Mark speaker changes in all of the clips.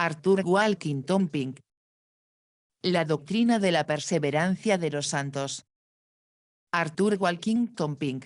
Speaker 1: Arthur Walking Tomping. La doctrina de la perseverancia de los santos. Arthur Walking Tomping.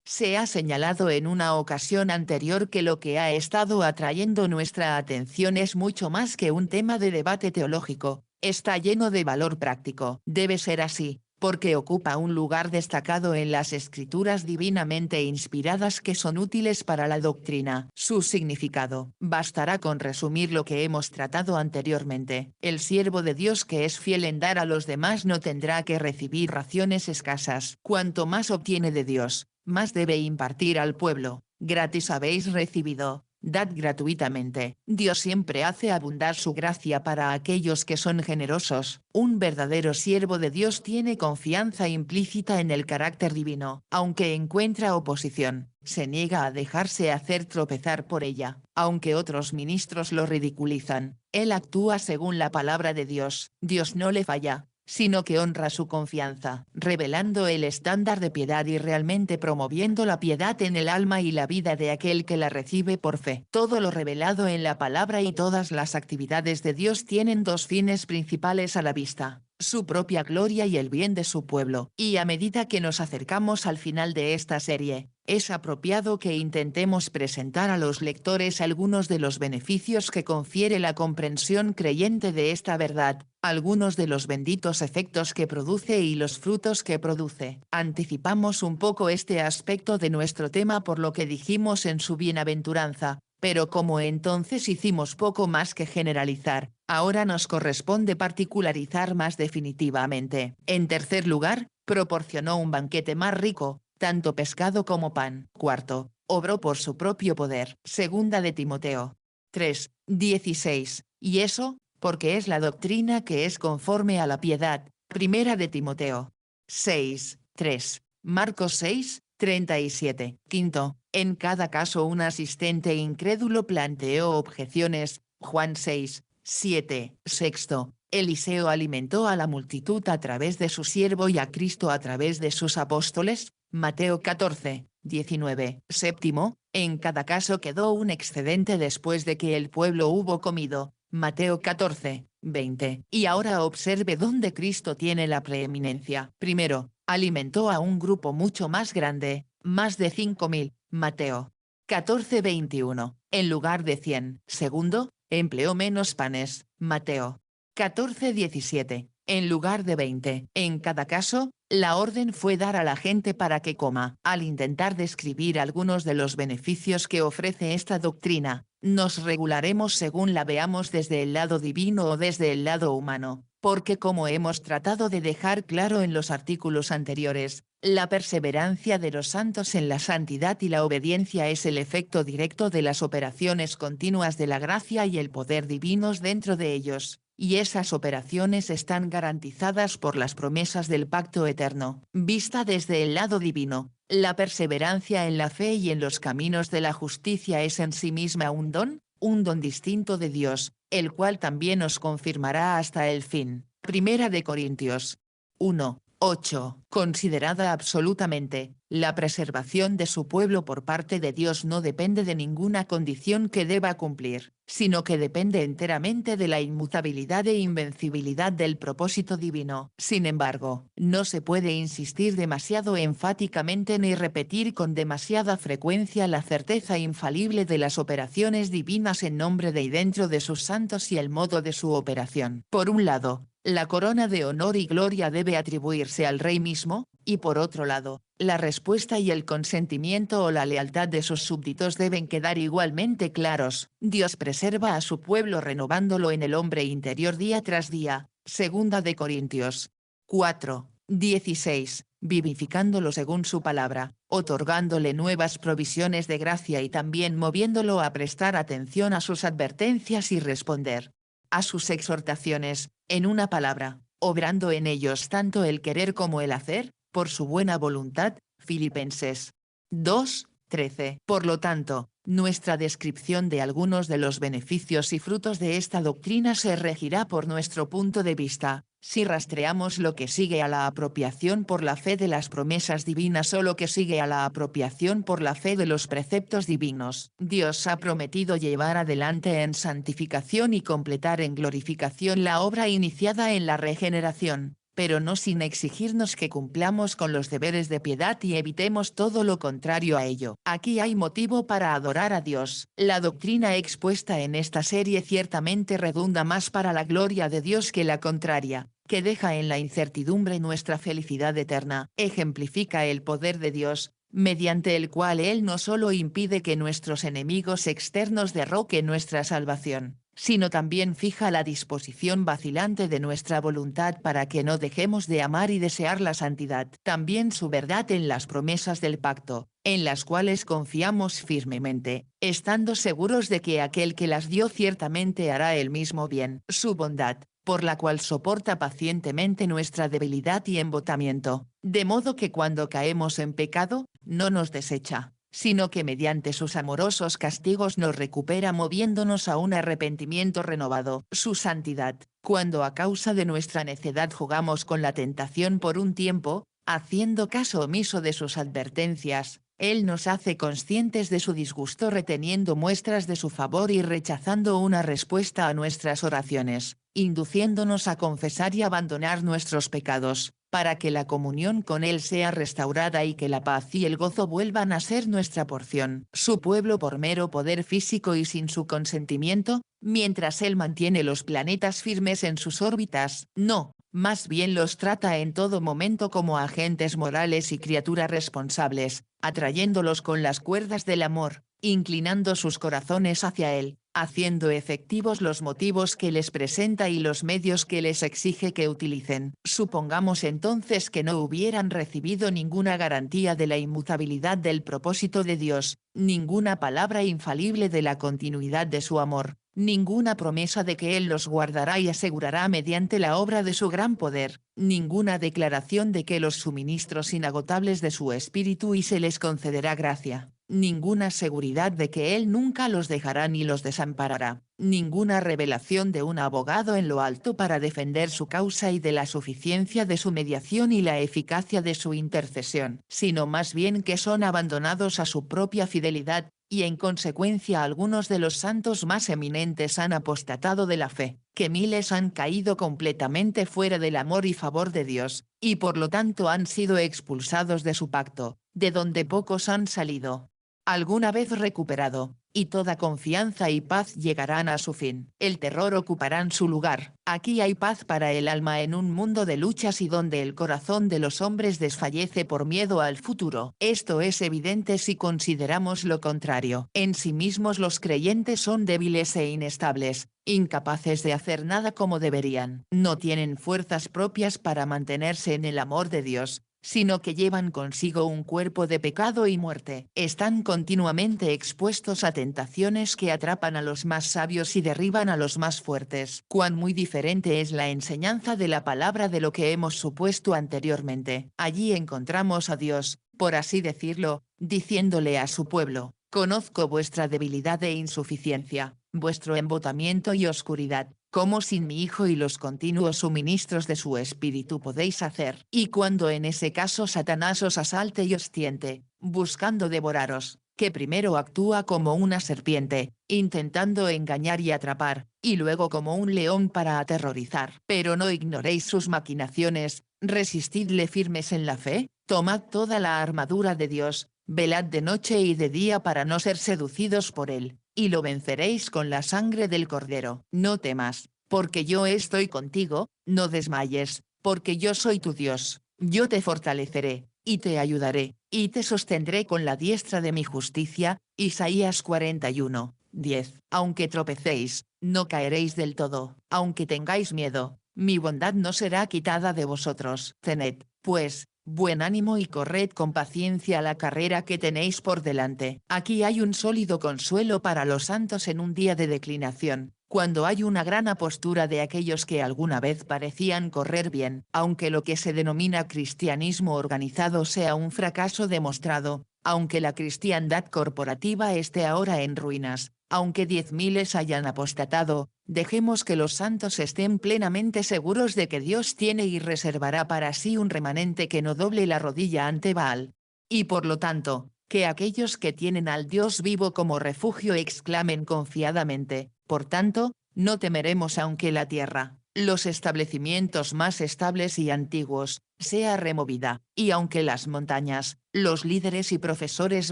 Speaker 1: Se ha señalado en una ocasión anterior que lo que ha estado atrayendo nuestra atención es mucho más que un tema de debate teológico, está lleno de valor práctico. Debe ser así, porque ocupa un lugar destacado en las escrituras divinamente inspiradas que son útiles para la doctrina. Su significado. Bastará con resumir lo que hemos tratado anteriormente. El siervo de Dios que es fiel en dar a los demás no tendrá que recibir raciones escasas. Cuanto más obtiene de Dios, más debe impartir al pueblo. Gratis habéis recibido, dad gratuitamente. Dios siempre hace abundar su gracia para aquellos que son generosos. Un verdadero siervo de Dios tiene confianza implícita en el carácter divino. Aunque encuentra oposición, se niega a dejarse hacer tropezar por ella. Aunque otros ministros lo ridiculizan, él actúa según la palabra de Dios. Dios no le falla, sino que honra su confianza, revelando el estándar de piedad y realmente promoviendo la piedad en el alma y la vida de aquel que la recibe por fe. Todo lo revelado en la palabra y todas las actividades de Dios tienen dos fines principales a la vista: su propia gloria y el bien de su pueblo. Y a medida que nos acercamos al final de esta serie, es apropiado que intentemos presentar a los lectores algunos de los beneficios que confiere la comprensión creyente de esta verdad, algunos de los benditos efectos que produce y los frutos que produce. Anticipamos un poco este aspecto de nuestro tema por lo que dijimos en su bienaventuranza, pero como entonces hicimos poco más que generalizar, ahora nos corresponde particularizar más definitivamente. En tercer lugar, proporcionó un banquete más rico, tanto pescado como pan. Cuarto, obró por su propio poder. Segunda de Timoteo 3:16, y eso, porque es la doctrina que es conforme a la piedad. Primera de Timoteo 6:3, Marcos 6:37. Quinto, en cada caso un asistente incrédulo planteó objeciones. Juan 6:7. Sexto, Eliseo alimentó a la multitud a través de su siervo y a Cristo a través de sus apóstoles. Mateo 14:19. Séptimo, en cada caso quedó un excedente después de que el pueblo hubo comido. Mateo 14:20. Y ahora observe dónde Cristo tiene la preeminencia. Primero, alimentó a un grupo mucho más grande, más de 5.000. Mateo 14:21, en lugar de 100. Segundo, empleó menos panes. Mateo 14:17, en lugar de 20. En cada caso, la orden fue dar a la gente para que coma. Al intentar describir algunos de los beneficios que ofrece esta doctrina, nos regularemos según la veamos desde el lado divino o desde el lado humano, porque como hemos tratado de dejar claro en los artículos anteriores, la perseverancia de los santos en la santidad y la obediencia es el efecto directo de las operaciones continuas de la gracia y el poder divinos dentro de ellos, y esas operaciones están garantizadas por las promesas del pacto eterno. Vista desde el lado divino, la perseverancia en la fe y en los caminos de la justicia es en sí misma un don distinto de Dios, el cual también os confirmará hasta el fin. Primera de Corintios 1:8. Considerada absolutamente, la preservación de su pueblo por parte de Dios no depende de ninguna condición que deba cumplir, sino que depende enteramente de la inmutabilidad e invencibilidad del propósito divino. Sin embargo, no se puede insistir demasiado enfáticamente ni repetir con demasiada frecuencia la certeza infalible de las operaciones divinas en nombre de y dentro de sus santos y el modo de su operación. Por un lado, la corona de honor y gloria debe atribuirse al rey mismo, y por otro lado, la respuesta y el consentimiento o la lealtad de sus súbditos deben quedar igualmente claros. Dios preserva a su pueblo renovándolo en el hombre interior día tras día. Segunda de Corintios 4:16, vivificándolo según su palabra, otorgándole nuevas provisiones de gracia y también moviéndolo a prestar atención a sus advertencias y responder a sus exhortaciones, en una palabra, obrando en ellos tanto el querer como el hacer, por su buena voluntad. Filipenses 2:13. Por lo tanto, nuestra descripción de algunos de los beneficios y frutos de esta doctrina se regirá por nuestro punto de vista, Si rastreamos lo que sigue a la apropiación por la fe de las promesas divinas o lo que sigue a la apropiación por la fe de los preceptos divinos, Dios ha prometido llevar adelante en santificación y completar en glorificación la obra iniciada en la regeneración, pero no sin exigirnos que cumplamos con los deberes de piedad y evitemos todo lo contrario a ello. Aquí hay motivo para adorar a Dios. La doctrina expuesta en esta serie ciertamente redunda más para la gloria de Dios que la contraria, que deja en la incertidumbre nuestra felicidad eterna. Ejemplifica el poder de Dios, mediante el cual Él no solo impide que nuestros enemigos externos derroquen nuestra salvación, sino también fija la disposición vacilante de nuestra voluntad para que no dejemos de amar y desear la santidad. También su verdad en las promesas del pacto, en las cuales confiamos firmemente, estando seguros de que aquel que las dio ciertamente hará el mismo bien. Su bondad, por la cual soporta pacientemente nuestra debilidad y embotamiento, de modo que cuando caemos en pecado, no nos desecha, sino que mediante sus amorosos castigos nos recupera moviéndonos a un arrepentimiento renovado. Su santidad, cuando a causa de nuestra necedad jugamos con la tentación por un tiempo, haciendo caso omiso de sus advertencias, Él nos hace conscientes de su disgusto reteniendo muestras de su favor y rechazando una respuesta a nuestras oraciones, induciéndonos a confesar y abandonar nuestros pecados, para que la comunión con Él sea restaurada y que la paz y el gozo vuelvan a ser nuestra porción. Su pueblo por mero poder físico y sin su consentimiento, mientras Él mantiene los planetas firmes en sus órbitas, no, más bien los trata en todo momento como agentes morales y criaturas responsables, atrayéndolos con las cuerdas del amor, inclinando sus corazones hacia Él, haciendo efectivos los motivos que les presenta y los medios que les exige que utilicen. Supongamos entonces que no hubieran recibido ninguna garantía de la inmutabilidad del propósito de Dios, ninguna palabra infalible de la continuidad de su amor, ninguna promesa de que Él los guardará y asegurará mediante la obra de su gran poder, ninguna declaración de que los suministros inagotables de su espíritu y se les concederá gracia, ninguna seguridad de que Él nunca los dejará ni los desamparará, ninguna revelación de un abogado en lo alto para defender su causa y de la suficiencia de su mediación y la eficacia de su intercesión, sino más bien que son abandonados a su propia fidelidad, y en consecuencia algunos de los santos más eminentes han apostatado de la fe, que miles han caído completamente fuera del amor y favor de Dios, y por lo tanto han sido expulsados de su pacto, de donde pocos han salido, alguna vez recuperado, y toda confianza y paz llegarán a su fin. El terror ocuparán su lugar. Aquí hay paz para el alma en un mundo de luchas y donde el corazón de los hombres desfallece por miedo al futuro. Esto es evidente si consideramos lo contrario. En sí mismos los creyentes son débiles e inestables, incapaces de hacer nada como deberían. No tienen fuerzas propias para mantenerse en el amor de Dios, sino que llevan consigo un cuerpo de pecado y muerte. Están continuamente expuestos a tentaciones que atrapan a los más sabios y derriban a los más fuertes. Cuán muy diferente es la enseñanza de la palabra de lo que hemos supuesto anteriormente. Allí encontramos a Dios, por así decirlo, diciéndole a su pueblo: conozco vuestra debilidad e insuficiencia, vuestro embotamiento y oscuridad, como sin mi Hijo y los continuos suministros de su Espíritu podéis hacer. Y cuando en ese caso Satanás os asalte y os tiente, buscando devoraros, que primero actúa como una serpiente, intentando engañar y atrapar, y luego como un león para aterrorizar. Pero no ignoréis sus maquinaciones, resistidle firmes en la fe, tomad toda la armadura de Dios, velad de noche y de día para no ser seducidos por él, y lo venceréis con la sangre del Cordero. No temas, porque yo estoy contigo, no desmayes, porque yo soy tu Dios, yo te fortaleceré, y te ayudaré, y te sostendré con la diestra de mi justicia. Isaías 41, 10. Aunque tropecéis, no caeréis del todo, aunque tengáis miedo, mi bondad no será quitada de vosotros. Tened, pues, buen ánimo y corred con paciencia la carrera que tenéis por delante. Aquí hay un sólido consuelo para los santos en un día de declinación, cuando hay una gran apostura de aquellos que alguna vez parecían correr bien. Aunque lo que se denomina cristianismo organizado sea un fracaso demostrado, aunque la cristiandad corporativa esté ahora en ruinas, aunque 10.000 hayan apostatado, dejemos que los santos estén plenamente seguros de que Dios tiene y reservará para sí un remanente que no doble la rodilla ante Baal. Y por lo tanto, que aquellos que tienen al Dios vivo como refugio exclamen confiadamente, por tanto, no temeremos aunque la tierra, los establecimientos más estables y antiguos, sea removida, y aunque las montañas, los líderes y profesores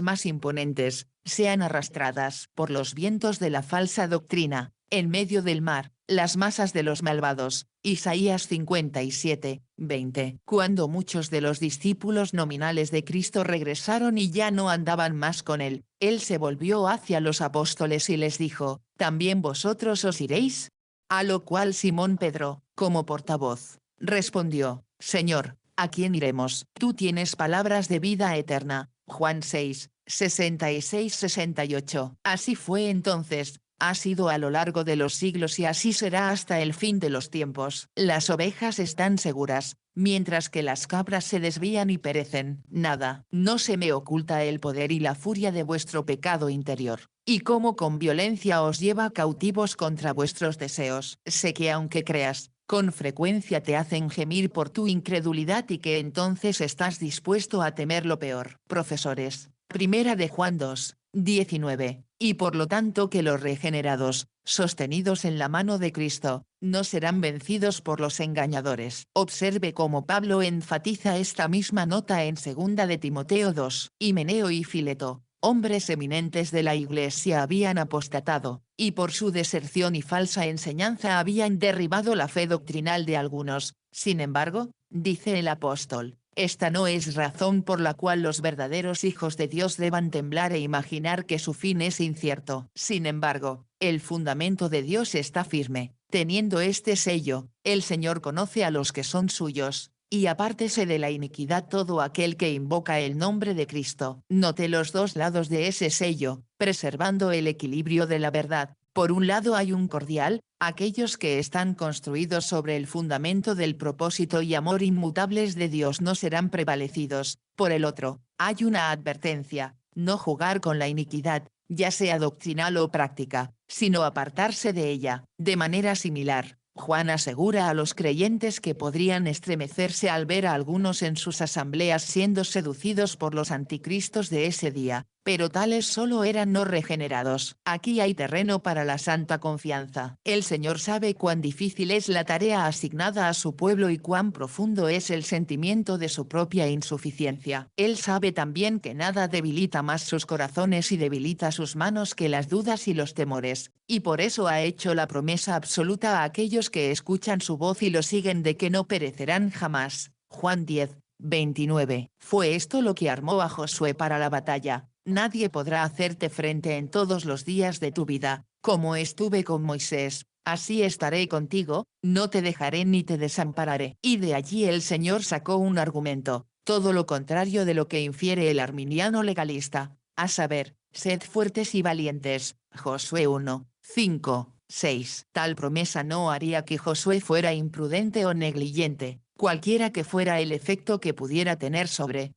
Speaker 1: más imponentes, sean arrastradas por los vientos de la falsa doctrina, en medio del mar, las masas de los malvados. Isaías 57, 20. Cuando muchos de los discípulos nominales de Cristo regresaron y ya no andaban más con él, él se volvió hacia los apóstoles y les dijo, ¿también vosotros os iréis? A lo cual Simón Pedro, como portavoz, respondió, Señor, ¿a quién iremos? Tú tienes palabras de vida eterna. Juan 6, 66-68. Así fue entonces, ha sido a lo largo de los siglos y así será hasta el fin de los tiempos. Las ovejas están seguras, mientras que las cabras se desvían y perecen. Nada, no se me oculta el poder y la furia de vuestro pecado interior, y cómo con violencia os lleva cautivos contra vuestros deseos. Sé que aunque creas, con frecuencia te hacen gemir por tu incredulidad y que entonces estás dispuesto a temer lo peor. Profesores. Primera de Juan 2, 19. Y por lo tanto que los regenerados, sostenidos en la mano de Cristo, no serán vencidos por los engañadores. Observe cómo Pablo enfatiza esta misma nota en 2 de Timoteo 2. Himeneo y Fileto, hombres eminentes de la Iglesia habían apostatado, y por su deserción y falsa enseñanza habían derribado la fe doctrinal de algunos. Sin embargo, dice el apóstol, esta no es razón por la cual los verdaderos hijos de Dios deban temblar e imaginar que su fin es incierto. Sin embargo, el fundamento de Dios está firme, teniendo este sello, el Señor conoce a los que son suyos, y apártese de la iniquidad todo aquel que invoca el nombre de Cristo. Note los dos lados de ese sello, preservando el equilibrio de la verdad. Por un lado hay un cordial, aquellos que están construidos sobre el fundamento del propósito y amor inmutables de Dios no serán prevalecidos. Por el otro, hay una advertencia, no jugar con la iniquidad, ya sea doctrinal o práctica, sino apartarse de ella. De manera similar, Juan asegura a los creyentes que podrían estremecerse al ver a algunos en sus asambleas siendo seducidos por los anticristos de ese día, pero tales solo eran no regenerados. Aquí hay terreno para la santa confianza. El Señor sabe cuán difícil es la tarea asignada a su pueblo y cuán profundo es el sentimiento de su propia insuficiencia. Él sabe también que nada debilita más sus corazones y debilita sus manos que las dudas y los temores, y por eso ha hecho la promesa absoluta a aquellos que escuchan su voz y lo siguen de que no perecerán jamás. Juan 10, 29. Fue esto lo que armó a Josué para la batalla. Nadie podrá hacerte frente en todos los días de tu vida, como estuve con Moisés, así estaré contigo, no te dejaré ni te desampararé. Y de allí el Señor sacó un argumento, todo lo contrario de lo que infiere el arminiano legalista, a saber, sed fuertes y valientes. Josué 1, 5, 6. Tal promesa no haría que Josué fuera imprudente o negligente, cualquiera que fuera el efecto que pudiera tener sobre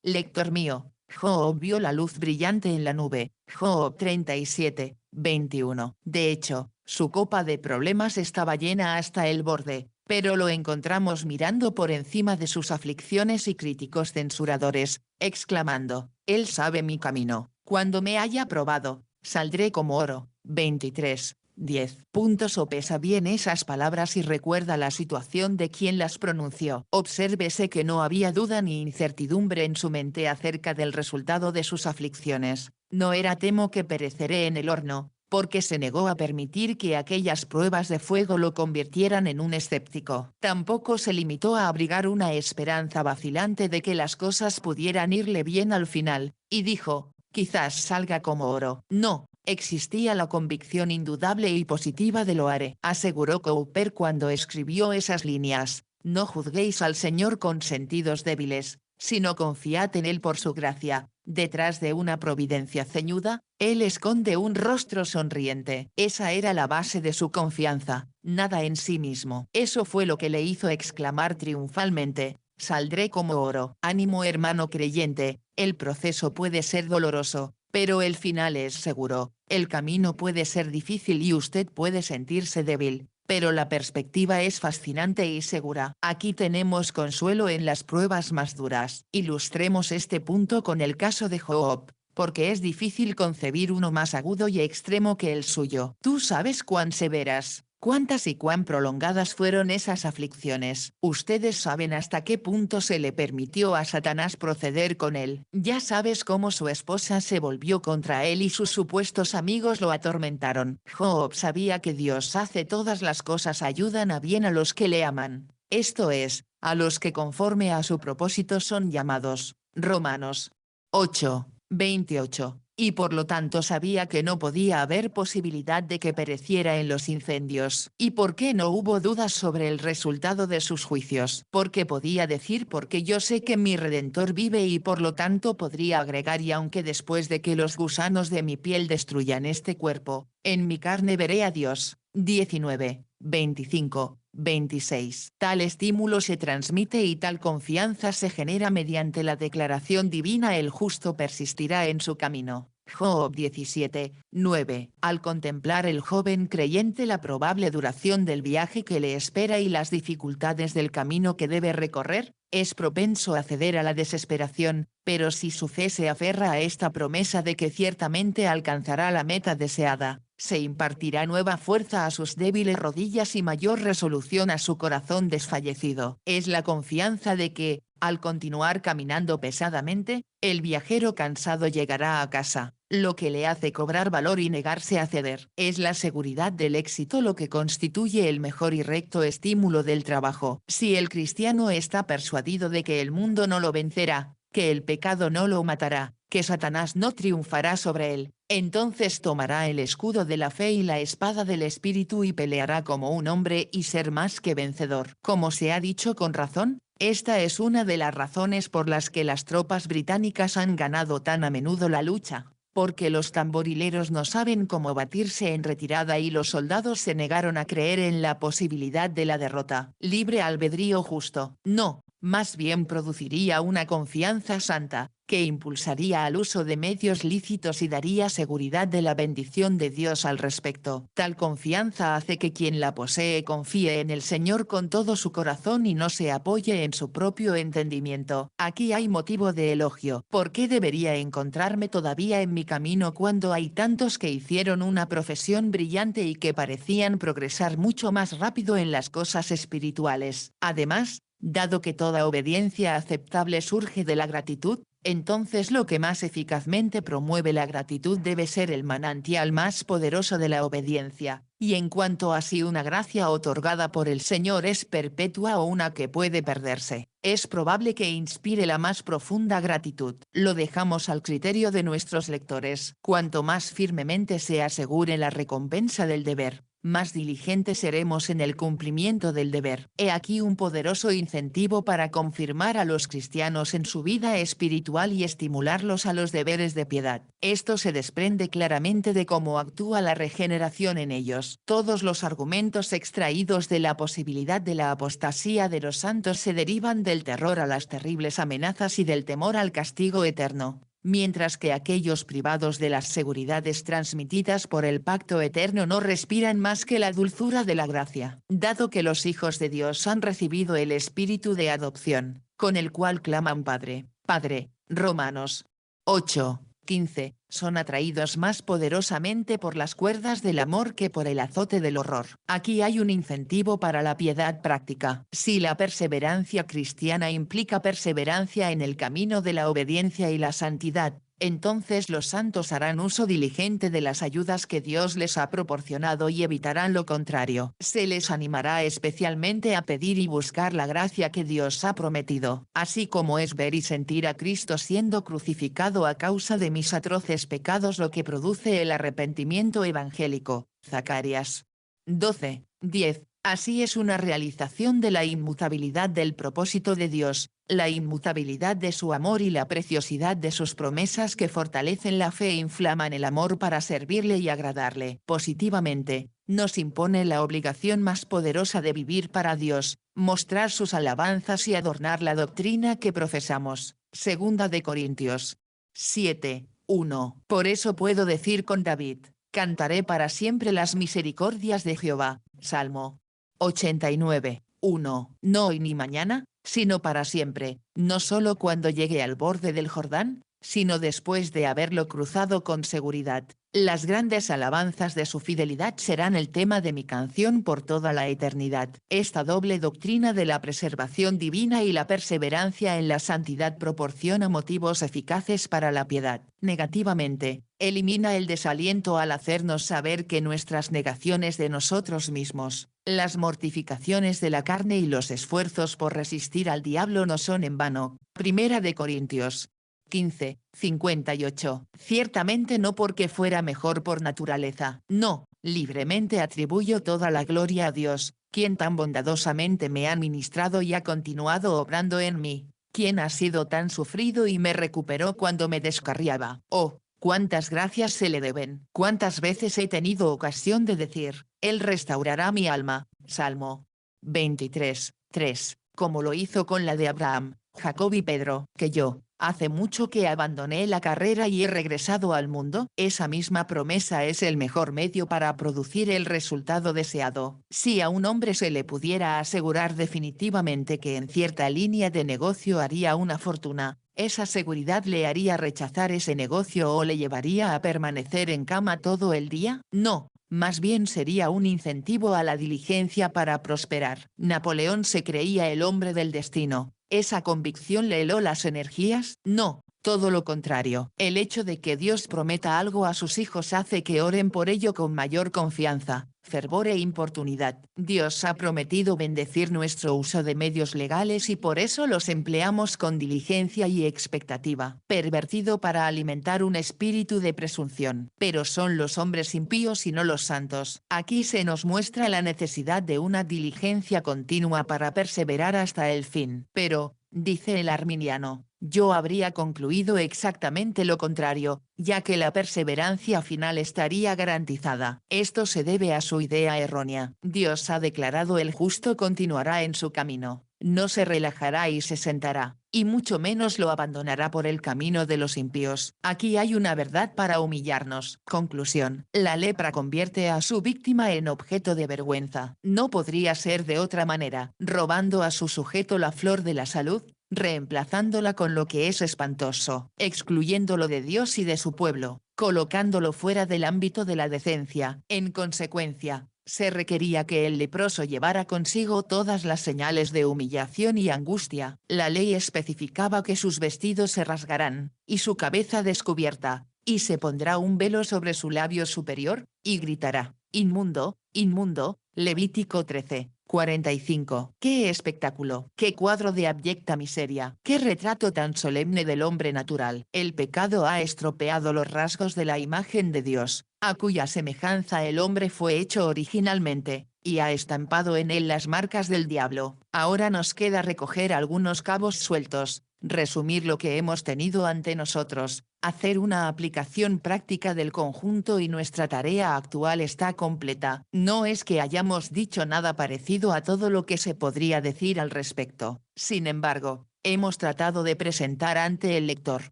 Speaker 1: lector mío. Job vio la luz brillante en la nube. Job 37, 21. De hecho, su copa de problemas estaba llena hasta el borde, pero lo encontramos mirando por encima de sus aflicciones y críticos censuradores, exclamando, Él sabe mi camino. Cuando me haya probado, saldré como oro. 23. 10. Sopesa bien esas palabras y recuerda la situación de quien las pronunció. Obsérvese que no había duda ni incertidumbre en su mente acerca del resultado de sus aflicciones. No era temo que pereceré en el horno, porque se negó a permitir que aquellas pruebas de fuego lo convirtieran en un escéptico. Tampoco se limitó a abrigar una esperanza vacilante de que las cosas pudieran irle bien al final, y dijo, quizás salga como oro. No. Existía la convicción indudable y positiva de lo haré. Aseguró Cowper cuando escribió esas líneas, no juzguéis al Señor con sentidos débiles, sino confiad en Él por su gracia. Detrás de una providencia ceñuda, Él esconde un rostro sonriente. Esa era la base de su confianza, nada en sí mismo. Eso fue lo que le hizo exclamar triunfalmente, saldré como oro. Ánimo hermano creyente, el proceso puede ser doloroso, pero el final es seguro. El camino puede ser difícil y usted puede sentirse débil, pero la perspectiva es fascinante y segura. Aquí tenemos consuelo en las pruebas más duras. Ilustremos este punto con el caso de Job, porque es difícil concebir uno más agudo y extremo que el suyo. Tú sabes cuán severas, cuántas y cuán prolongadas fueron esas aflicciones. Ustedes saben hasta qué punto se le permitió a Satanás proceder con él. Ya sabes cómo su esposa se volvió contra él y sus supuestos amigos lo atormentaron. Job sabía que Dios hace todas las cosas, ayudan a bien a los que le aman. Esto es, a los que conforme a su propósito son llamados. Romanos 8:28. Y por lo tanto sabía que no podía haber posibilidad de que pereciera en los incendios. ¿Y por qué no hubo dudas sobre el resultado de sus juicios? Porque podía decir, porque yo sé que mi Redentor vive, y por lo tanto podría agregar, y aunque después de que los gusanos de mi piel destruyan este cuerpo, en mi carne veré a Dios. 19:25-26. Tal estímulo se transmite y tal confianza se genera mediante la declaración divina: el justo persistirá en su camino. Job 17:9. Al contemplar el joven creyente la probable duración del viaje que le espera y las dificultades del camino que debe recorrer, es propenso a ceder a la desesperación, pero si su fe se aferra a esta promesa de que ciertamente alcanzará la meta deseada, se impartirá nueva fuerza a sus débiles rodillas y mayor resolución a su corazón desfallecido. Es la confianza de que, al continuar caminando pesadamente, el viajero cansado llegará a casa, lo que le hace cobrar valor y negarse a ceder. Es la seguridad del éxito lo que constituye el mejor y recto estímulo del trabajo. Si el cristiano está persuadido de que el mundo no lo vencerá, que el pecado no lo matará, que Satanás no triunfará sobre él, entonces tomará el escudo de la fe y la espada del Espíritu y peleará como un hombre y ser más que vencedor. Como se ha dicho con razón, esta es una de las razones por las que las tropas británicas han ganado tan a menudo la lucha, porque los tamborileros no saben cómo batirse en retirada y los soldados se negaron a creer en la posibilidad de la derrota. Libre albedrío justo. No, más bien produciría una confianza santa, que impulsaría al uso de medios lícitos y daría seguridad de la bendición de Dios al respecto. Tal confianza hace que quien la posee confíe en el Señor con todo su corazón y no se apoye en su propio entendimiento. Aquí hay motivo de elogio. ¿Por qué debería encontrarme todavía en mi camino cuando hay tantos que hicieron una profesión brillante y que parecían progresar mucho más rápido en las cosas espirituales? Además, dado que toda obediencia aceptable surge de la gratitud, entonces lo que más eficazmente promueve la gratitud debe ser el manantial más poderoso de la obediencia, y en cuanto a si una gracia otorgada por el Señor es perpetua o una que puede perderse, es probable que inspire la más profunda gratitud. Lo dejamos al criterio de nuestros lectores. Cuanto más firmemente se asegure la recompensa del deber, más diligentes seremos en el cumplimiento del deber. He aquí un poderoso incentivo para confirmar a los cristianos en su vida espiritual y estimularlos a los deberes de piedad. Esto se desprende claramente de cómo actúa la regeneración en ellos. Todos los argumentos extraídos de la posibilidad de la apostasía de los santos se derivan del terror a las terribles amenazas y del temor al castigo eterno, mientras que aquellos privados de las seguridades transmitidas por el pacto eterno no respiran más que la dulzura de la gracia. Dado que los hijos de Dios han recibido el espíritu de adopción, con el cual claman Padre, Padre, Romanos 8:15, son atraídos más poderosamente por las cuerdas del amor que por el azote del horror. Aquí hay un incentivo para la piedad práctica. Si la perseverancia cristiana implica perseverancia en el camino de la obediencia y la santidad, entonces los santos harán uso diligente de las ayudas que Dios les ha proporcionado y evitarán lo contrario. Se les animará especialmente a pedir y buscar la gracia que Dios ha prometido, así como es ver y sentir a Cristo siendo crucificado a causa de mis atroces pecados lo que produce el arrepentimiento evangélico. Zacarías 12:10. Así es una realización de la inmutabilidad del propósito de Dios, la inmutabilidad de su amor y la preciosidad de sus promesas que fortalecen la fe e inflaman el amor para servirle y agradarle. Positivamente, nos impone la obligación más poderosa de vivir para Dios, mostrar sus alabanzas y adornar la doctrina que profesamos. Segunda de Corintios 7, 1. Por eso puedo decir con David, cantaré para siempre las misericordias de Jehová. Salmo 89. 1. No hoy ni mañana, sino para siempre, no solo cuando llegue al borde del Jordán, sino después de haberlo cruzado con seguridad. Las grandes alabanzas de su fidelidad serán el tema de mi canción por toda la eternidad. Esta doble doctrina de la preservación divina y la perseverancia en la santidad proporciona motivos eficaces para la piedad. Negativamente, elimina el desaliento al hacernos saber que nuestras negaciones de nosotros mismos, las mortificaciones de la carne y los esfuerzos por resistir al diablo no son en vano. Primera de Corintios 15, 58. Ciertamente no porque fuera mejor por naturaleza. No, libremente atribuyo toda la gloria a Dios, quien tan bondadosamente me ha ministrado y ha continuado obrando en mí, quien ha sido tan sufrido y me recuperó cuando me descarriaba. Oh, cuántas gracias se le deben. Cuántas veces he tenido ocasión de decir, Él restaurará mi alma. Salmo 23, 3. Como lo hizo con la de Abraham, Jacob y Pedro, que yo, hace mucho que abandoné la carrera y he regresado al mundo. Esa misma promesa es el mejor medio para producir el resultado deseado. Si a un hombre se le pudiera asegurar definitivamente que en cierta línea de negocio haría una fortuna, esa seguridad le haría rechazar ese negocio o le llevaría a permanecer en cama todo el día. No. Más bien sería un incentivo a la diligencia para prosperar. Napoleón se creía el hombre del destino. ¿Esa convicción le heló las energías? No, todo lo contrario. El hecho de que Dios prometa algo a sus hijos hace que oren por ello con mayor confianza, fervor e importunidad. Dios ha prometido bendecir nuestro uso de medios legales y por eso los empleamos con diligencia y expectativa. Pervertido para alimentar un espíritu de presunción. Pero son los hombres impíos y no los santos. Aquí se nos muestra la necesidad de una diligencia continua para perseverar hasta el fin. Pero, dice el arminiano, yo habría concluido exactamente lo contrario, ya que la perseverancia final estaría garantizada. Esto se debe a su idea errónea. Dios ha declarado el justo continuará en su camino, no se relajará y se sentará, y mucho menos lo abandonará por el camino de los impíos. Aquí hay una verdad para humillarnos. Conclusión. La lepra convierte a su víctima en objeto de vergüenza. No podría ser de otra manera, robando a su sujeto la flor de la salud, reemplazándola con lo que es espantoso, excluyéndolo de Dios y de su pueblo, colocándolo fuera del ámbito de la decencia. En consecuencia, se requería que el leproso llevara consigo todas las señales de humillación y angustia. La ley especificaba que sus vestidos se rasgarán, y su cabeza descubierta, y se pondrá un velo sobre su labio superior, y gritará, inmundo, inmundo. Levítico 13. 45. ¡Qué espectáculo! ¡Qué cuadro de abyecta miseria! ¡Qué retrato tan solemne del hombre natural! El pecado ha estropeado los rasgos de la imagen de Dios, a cuya semejanza el hombre fue hecho originalmente, y ha estampado en él las marcas del diablo. Ahora nos queda recoger algunos cabos sueltos, resumir lo que hemos tenido ante nosotros, hacer una aplicación práctica del conjunto y nuestra tarea actual está completa. No es que hayamos dicho nada parecido a todo lo que se podría decir al respecto. Sin embargo, hemos tratado de presentar ante el lector.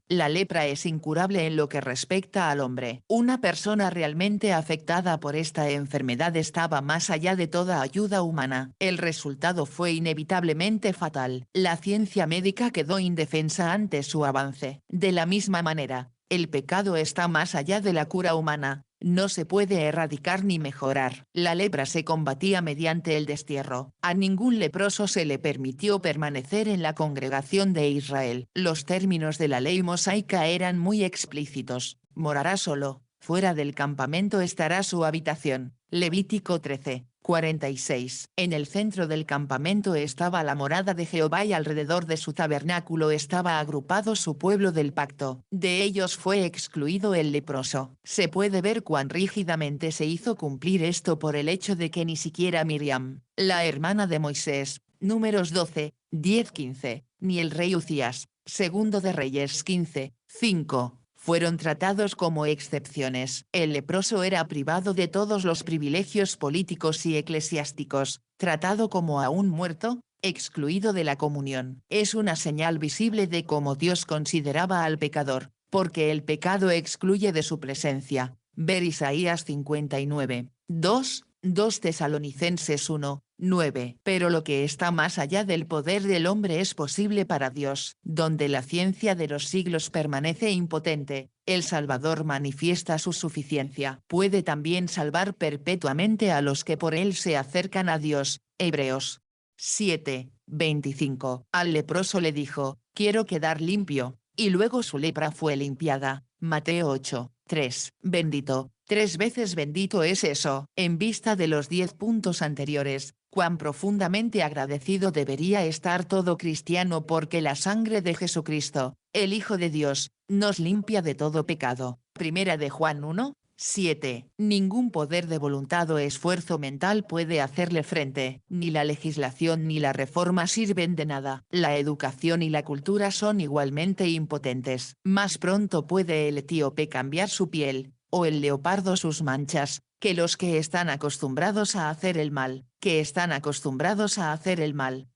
Speaker 1: La lepra es incurable en lo que respecta al hombre. Una persona realmente afectada por esta enfermedad estaba más allá de toda ayuda humana. El resultado fue inevitablemente fatal. La ciencia médica quedó indefensa ante su avance. De la misma manera, el pecado está más allá de la cura humana. No se puede erradicar ni mejorar. La lepra se combatía mediante el destierro. A ningún leproso se le permitió permanecer en la congregación de Israel. Los términos de la ley mosaica eran muy explícitos. Morará solo, fuera del campamento estará su habitación. Levítico 13. 46. En el centro del campamento estaba la morada de Jehová y alrededor de su tabernáculo estaba agrupado su pueblo del pacto. De ellos fue excluido el leproso. Se puede ver cuán rígidamente se hizo cumplir esto por el hecho de que ni siquiera Miriam, la hermana de Moisés, Números 12, 10-15, ni el rey Ucías, Segundo de Reyes 15, 5. Fueron tratados como excepciones. El leproso era privado de todos los privilegios políticos y eclesiásticos, tratado como a un muerto, excluido de la comunión. Es una señal visible de cómo Dios consideraba al pecador, porque el pecado excluye de su presencia. Ver Isaías 59, 2 Tesalonicenses 1, 9. Pero lo que está más allá del poder del hombre es posible para Dios. Donde la ciencia de los siglos permanece impotente, el Salvador manifiesta su suficiencia. Puede también salvar perpetuamente a los que por él se acercan a Dios. Hebreos 7, 25. Al leproso le dijo, quiero quedar limpio, y luego su lepra fue limpiada. Mateo 8, 3. Bendito, 3 veces bendito es eso. En vista de los 10 puntos anteriores, cuán profundamente agradecido debería estar todo cristiano porque la sangre de Jesucristo, el Hijo de Dios, nos limpia de todo pecado. Primera de Juan 1, 7. Ningún poder de voluntad o esfuerzo mental puede hacerle frente. Ni la legislación ni la reforma sirven de nada. La educación y la cultura son igualmente impotentes. Más pronto puede el etíope cambiar su piel, o el leopardo sus manchas, que los que están acostumbrados a hacer el mal,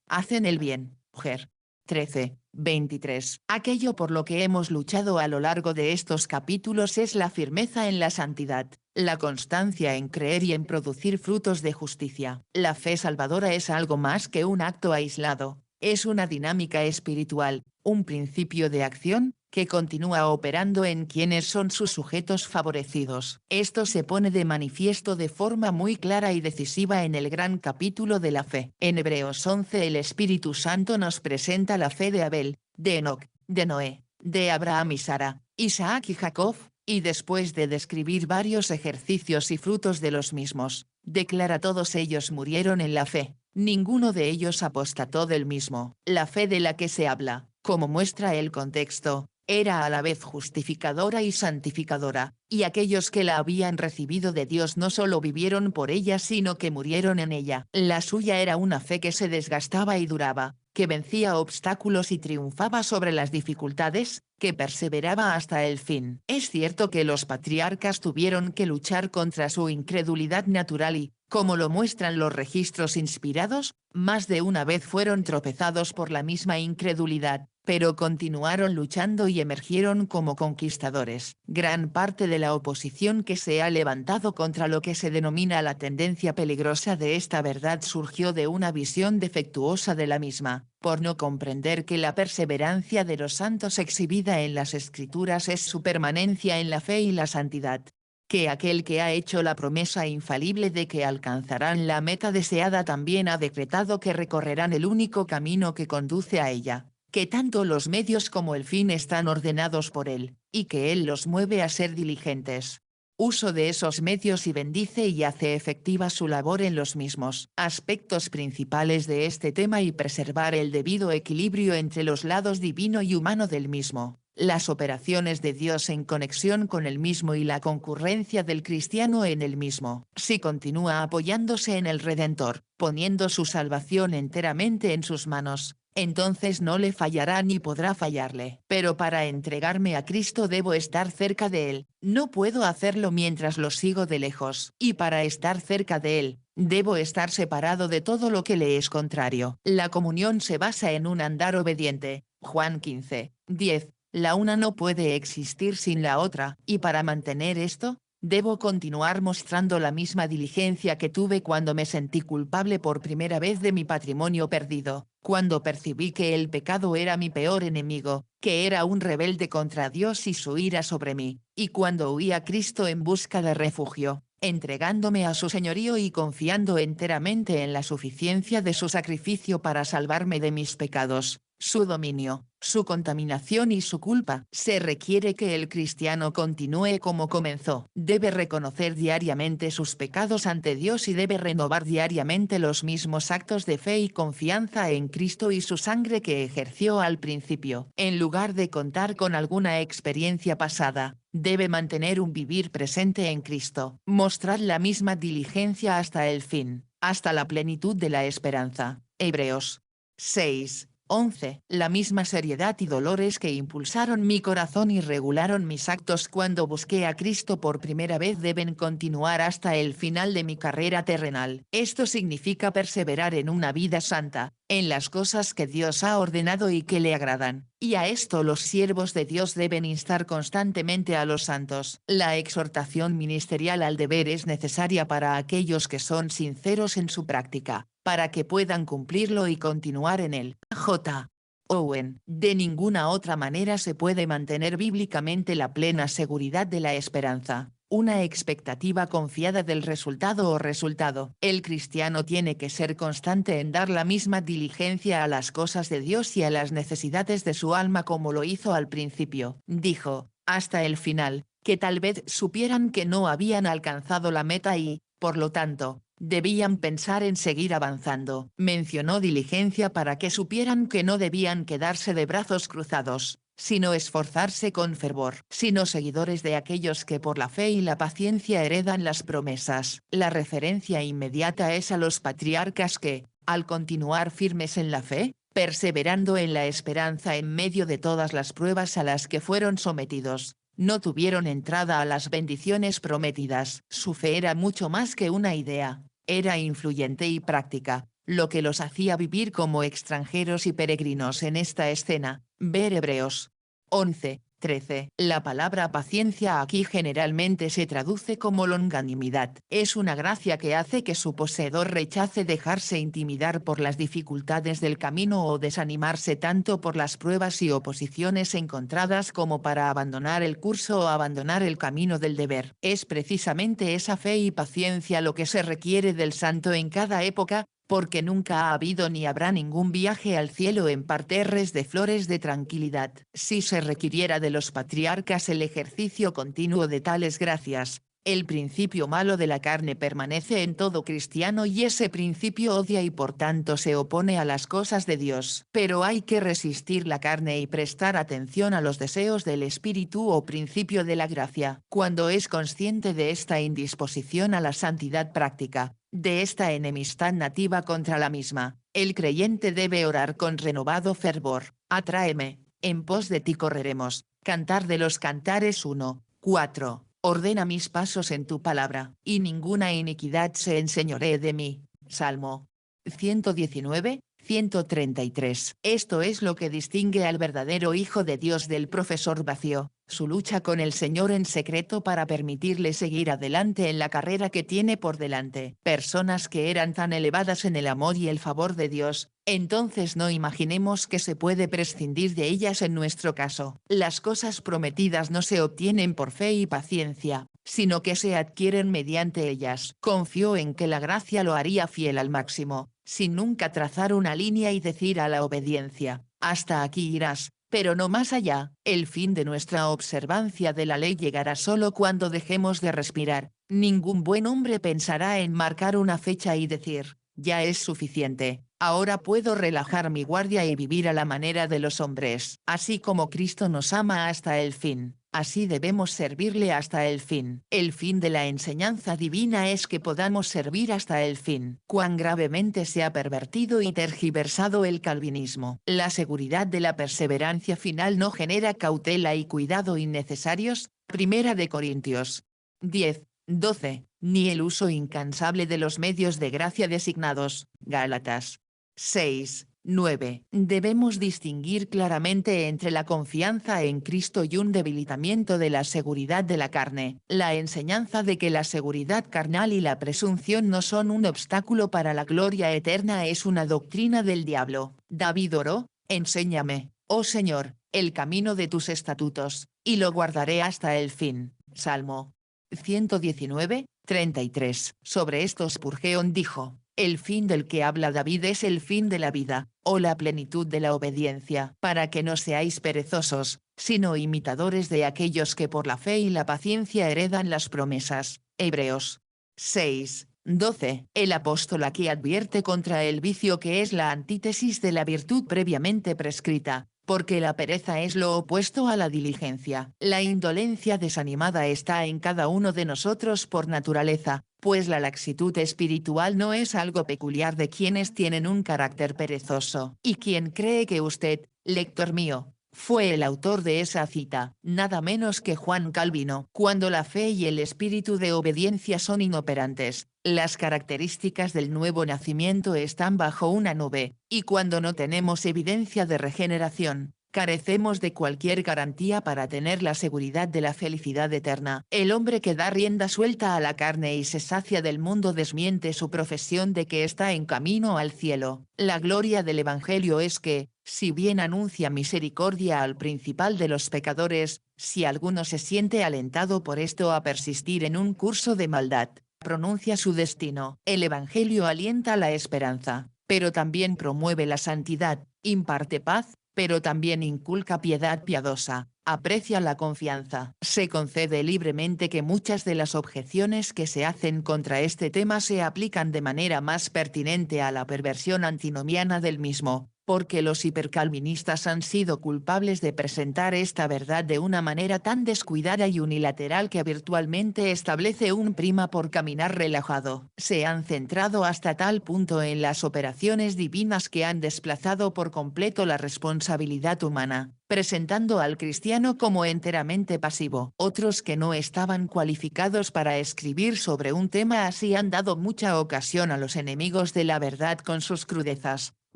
Speaker 1: hacen el bien. Mujer. 13, 23. Aquello por lo que hemos luchado a lo largo de estos capítulos es la firmeza en la santidad, la constancia en creer y en producir frutos de justicia. La fe salvadora es algo más que un acto aislado, es una dinámica espiritual, un principio de acción, que continúa operando en quienes son sus sujetos favorecidos. Esto se pone de manifiesto de forma muy clara y decisiva en el gran capítulo de la fe. En Hebreos 11 el Espíritu Santo nos presenta la fe de Abel, de Enoc, de Noé, de Abraham y Sara, Isaac y Jacob, y después de describir varios ejercicios y frutos de los mismos, declara todos ellos murieron en la fe, ninguno de ellos apostató del mismo. La fe de la que se habla, como muestra el contexto, era a la vez justificadora y santificadora, y aquellos que la habían recibido de Dios no solo vivieron por ella sino que murieron en ella. La suya era una fe que se desgastaba y duraba, que vencía obstáculos y triunfaba sobre las dificultades, que perseveraba hasta el fin. Es cierto que los patriarcas tuvieron que luchar contra su incredulidad natural y, como lo muestran los registros inspirados, más de una vez fueron tropezados por la misma incredulidad, pero continuaron luchando y emergieron como conquistadores. Gran parte de la oposición que se ha levantado contra lo que se denomina la tendencia peligrosa de esta verdad surgió de una visión defectuosa de la misma, por no comprender que la perseverancia de los santos exhibida en las Escrituras es su permanencia en la fe y la santidad. Que aquel que ha hecho la promesa infalible de que alcanzarán la meta deseada también ha decretado que recorrerán el único camino que conduce a ella, que tanto los medios como el fin están ordenados por él, y que él los mueve a ser diligentes. Uso de esos medios y bendice y hace efectiva su labor en los mismos. Aspectos principales de este tema y preservar el debido equilibrio entre los lados divino y humano del mismo. Las operaciones de Dios en conexión con el mismo y la concurrencia del cristiano en el mismo. Si continúa apoyándose en el Redentor, poniendo su salvación enteramente en sus manos, entonces no le fallará ni podrá fallarle. Pero para entregarme a Cristo debo estar cerca de Él, no puedo hacerlo mientras lo sigo de lejos. Y para estar cerca de Él, debo estar separado de todo lo que le es contrario. La comunión se basa en un andar obediente. Juan 15, 10. La una no puede existir sin la otra, y para mantener esto, debo continuar mostrando la misma diligencia que tuve cuando me sentí culpable por primera vez de mi patrimonio perdido, cuando percibí que el pecado era mi peor enemigo, que era un rebelde contra Dios y su ira sobre mí, y cuando huí a Cristo en busca de refugio, entregándome a su señorío y confiando enteramente en la suficiencia de su sacrificio para salvarme de mis pecados, su dominio, su contaminación y su culpa. Se requiere que el cristiano continúe como comenzó. Debe reconocer diariamente sus pecados ante Dios y debe renovar diariamente los mismos actos de fe y confianza en Cristo y su sangre que ejerció al principio. En lugar de contar con alguna experiencia pasada, debe mantener un vivir presente en Cristo. Mostrar la misma diligencia hasta el fin, hasta la plenitud de la esperanza. Hebreos 6. 11. La misma seriedad y dolores que impulsaron mi corazón y regularon mis actos cuando busqué a Cristo por primera vez deben continuar hasta el final de mi carrera terrenal. Esto significa perseverar en una vida santa, en las cosas que Dios ha ordenado y que le agradan. Y a esto los siervos de Dios deben instar constantemente a los santos. La exhortación ministerial al deber es necesaria para aquellos que son sinceros en su práctica, para que puedan cumplirlo y continuar en él. J. Owen, de ninguna otra manera se puede mantener bíblicamente la plena seguridad de la esperanza, una expectativa confiada del resultado o resultado. El cristiano tiene que ser constante en dar la misma diligencia a las cosas de Dios y a las necesidades de su alma como lo hizo al principio. Dijo, hasta el final, que tal vez supieran que no habían alcanzado la meta y, por lo tanto, debían pensar en seguir avanzando. Mencionó diligencia para que supieran que no debían quedarse de brazos cruzados, sino esforzarse con fervor, sino seguidores de aquellos que por la fe y la paciencia heredan las promesas. La referencia inmediata es a los patriarcas que, al continuar firmes en la fe, perseverando en la esperanza en medio de todas las pruebas a las que fueron sometidos, no tuvieron entrada a las bendiciones prometidas. Su fe era mucho más que una idea, era influyente y práctica, lo que los hacía vivir como extranjeros y peregrinos en esta escena. Ver Hebreos 11:13. La palabra paciencia aquí generalmente se traduce como longanimidad. Es una gracia que hace que su poseedor rechace dejarse intimidar por las dificultades del camino o desanimarse tanto por las pruebas y oposiciones encontradas como para abandonar el curso o abandonar el camino del deber. Es precisamente esa fe y paciencia lo que se requiere del santo en cada época, porque nunca ha habido ni habrá ningún viaje al cielo en parterres de flores de tranquilidad. Si se requiriera de los patriarcas el ejercicio continuo de tales gracias, el principio malo de la carne permanece en todo cristiano y ese principio odia y por tanto se opone a las cosas de Dios. Pero hay que resistir la carne y prestar atención a los deseos del espíritu o principio de la gracia. Cuando es consciente de esta indisposición a la santidad práctica, de esta enemistad nativa contra la misma, el creyente debe orar con renovado fervor. Atráeme, en pos de ti correremos. Cantar de los Cantares 1:4. Ordena mis pasos en tu palabra, y ninguna iniquidad se enseñoree de mí. Salmo 119:133. Esto es lo que distingue al verdadero Hijo de Dios del profesor vacío, su lucha con el Señor en secreto para permitirle seguir adelante en la carrera que tiene por delante. Personas que eran tan elevadas en el amor y el favor de Dios, entonces no imaginemos que se puede prescindir de ellas en nuestro caso. Las cosas prometidas no se obtienen por fe y paciencia, sino que se adquieren mediante ellas. Confió en que la gracia lo haría fiel al máximo, sin nunca trazar una línea y decir a la obediencia, hasta aquí irás, pero no más allá. El fin de nuestra observancia de la ley llegará solo cuando dejemos de respirar. Ningún buen hombre pensará en marcar una fecha y decir, ya es suficiente, ahora puedo relajar mi guardia y vivir a la manera de los hombres. Así como Cristo nos ama hasta el fin, así debemos servirle hasta el fin. El fin de la enseñanza divina es que podamos servir hasta el fin. Cuán gravemente se ha pervertido y tergiversado el calvinismo. La seguridad de la perseverancia final no genera cautela y cuidado innecesarios. Primera de Corintios 10:12, ni el uso incansable de los medios de gracia designados. Gálatas 6:9. Debemos distinguir claramente entre la confianza en Cristo y un debilitamiento de la seguridad de la carne. La enseñanza de que la seguridad carnal y la presunción no son un obstáculo para la gloria eterna es una doctrina del diablo. David oró, enséñame, oh Señor, el camino de tus estatutos, y lo guardaré hasta el fin. Salmo 119:33. Sobre esto Spurgeon dijo, el fin del que habla David es el fin de la vida, o la plenitud de la obediencia, para que no seáis perezosos, sino imitadores de aquellos que por la fe y la paciencia heredan las promesas. Hebreos 6:12. El apóstol aquí advierte contra el vicio que es la antítesis de la virtud previamente prescrita, porque la pereza es lo opuesto a la diligencia. La indolencia desanimada está en cada uno de nosotros por naturaleza, pues la laxitud espiritual no es algo peculiar de quienes tienen un carácter perezoso. ¿Y quien cree que usted, lector mío, fue el autor de esa cita? Nada menos que Juan Calvino. Cuando la fe y el espíritu de obediencia son inoperantes, Las características del nuevo nacimiento están bajo una nube, y cuando no tenemos evidencia de regeneración, carecemos de cualquier garantía para tener la seguridad de la felicidad eterna. El hombre que da rienda suelta a la carne y se sacia del mundo desmiente su profesión de que está en camino al cielo. La gloria del Evangelio es que, si bien anuncia misericordia al principal de los pecadores, si alguno se siente alentado por esto a persistir en un curso de maldad, pronuncia su destino. El Evangelio alienta la esperanza, pero también promueve la santidad, imparte paz, pero también inculca piedad piadosa, aprecia la confianza. Se concede libremente que muchas de las objeciones que se hacen contra este tema se aplican de manera más pertinente a la perversión antinomiana del mismo, porque los hipercalvinistas han sido culpables de presentar esta verdad de una manera tan descuidada y unilateral que virtualmente establece un prima por caminar relajado. Se han centrado hasta tal punto en las operaciones divinas que han desplazado por completo la responsabilidad humana, presentando al cristiano como enteramente pasivo. Otros que no estaban cualificados para escribir sobre un tema así han dado mucha ocasión a los enemigos de la verdad con sus crudezas,